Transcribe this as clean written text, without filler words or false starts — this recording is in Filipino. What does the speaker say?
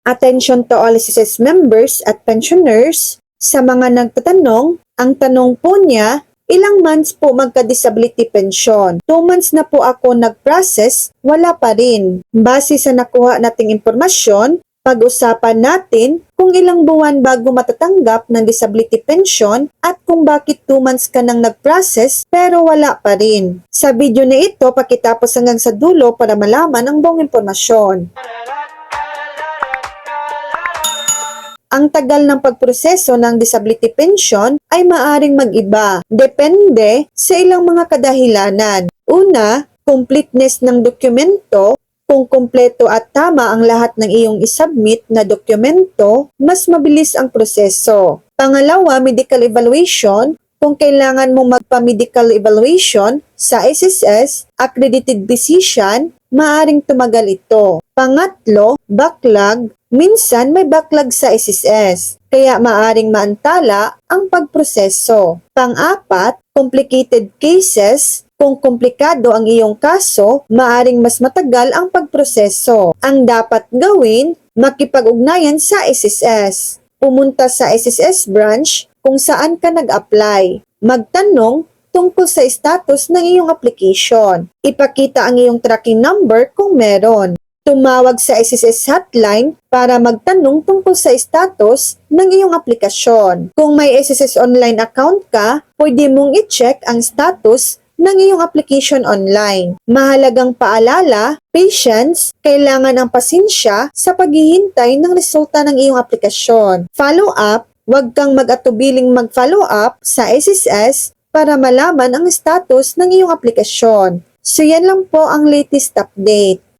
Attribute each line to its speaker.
Speaker 1: Attention to all SSS members at pensioners. Sa mga nagtatanong, ang tanong po niya, ilang months po magka-disability pension? 2 months na po ako nag-process, wala pa rin. Base sa nakuha nating impormasyon, pag-usapan natin kung ilang buwan bago matatanggap ng disability pension at kung bakit 2 months ka nang nag-process pero wala pa rin. Sa video na ito, pakitapos hanggang sa dulo para malaman ang buong impormasyon. Ang tagal ng pagproseso ng disability pension ay maaring mag-iba, depende sa ilang mga kadahilanan. Una, completeness ng dokumento. Kung kumpleto at tama ang lahat ng iyong isubmit na dokumento, mas mabilis ang proseso. Pangalawa, medical evaluation. Kung kailangan mo magpa-medical evaluation sa SSS, accredited physician, maaring tumagal ito. Pangatlo, backlog. Minsan may backlog sa SSS, kaya maaring maantala ang pagproseso. Pang-apat, complicated cases. Kung komplikado ang iyong kaso, maaring mas matagal ang pagproseso. Ang dapat gawin, makipag-ugnayan sa SSS. Pumunta sa SSS branch kung saan ka nag-apply. Magtanong tungkol sa status ng iyong application. Ipakita ang iyong tracking number kung meron. Tumawag sa SSS hotline para magtanong tungkol sa status ng iyong aplikasyon. Kung may SSS online account ka, pwede mong i-check ang status ng iyong application online. Mahalagang paalala, patience, kailangan ng pasensya sa paghihintay ng resulta ng iyong aplikasyon. Follow up, huwag kang mag-atubiling mag-follow up sa SSS para malaman ang status ng iyong aplikasyon. So yan lang po ang latest update.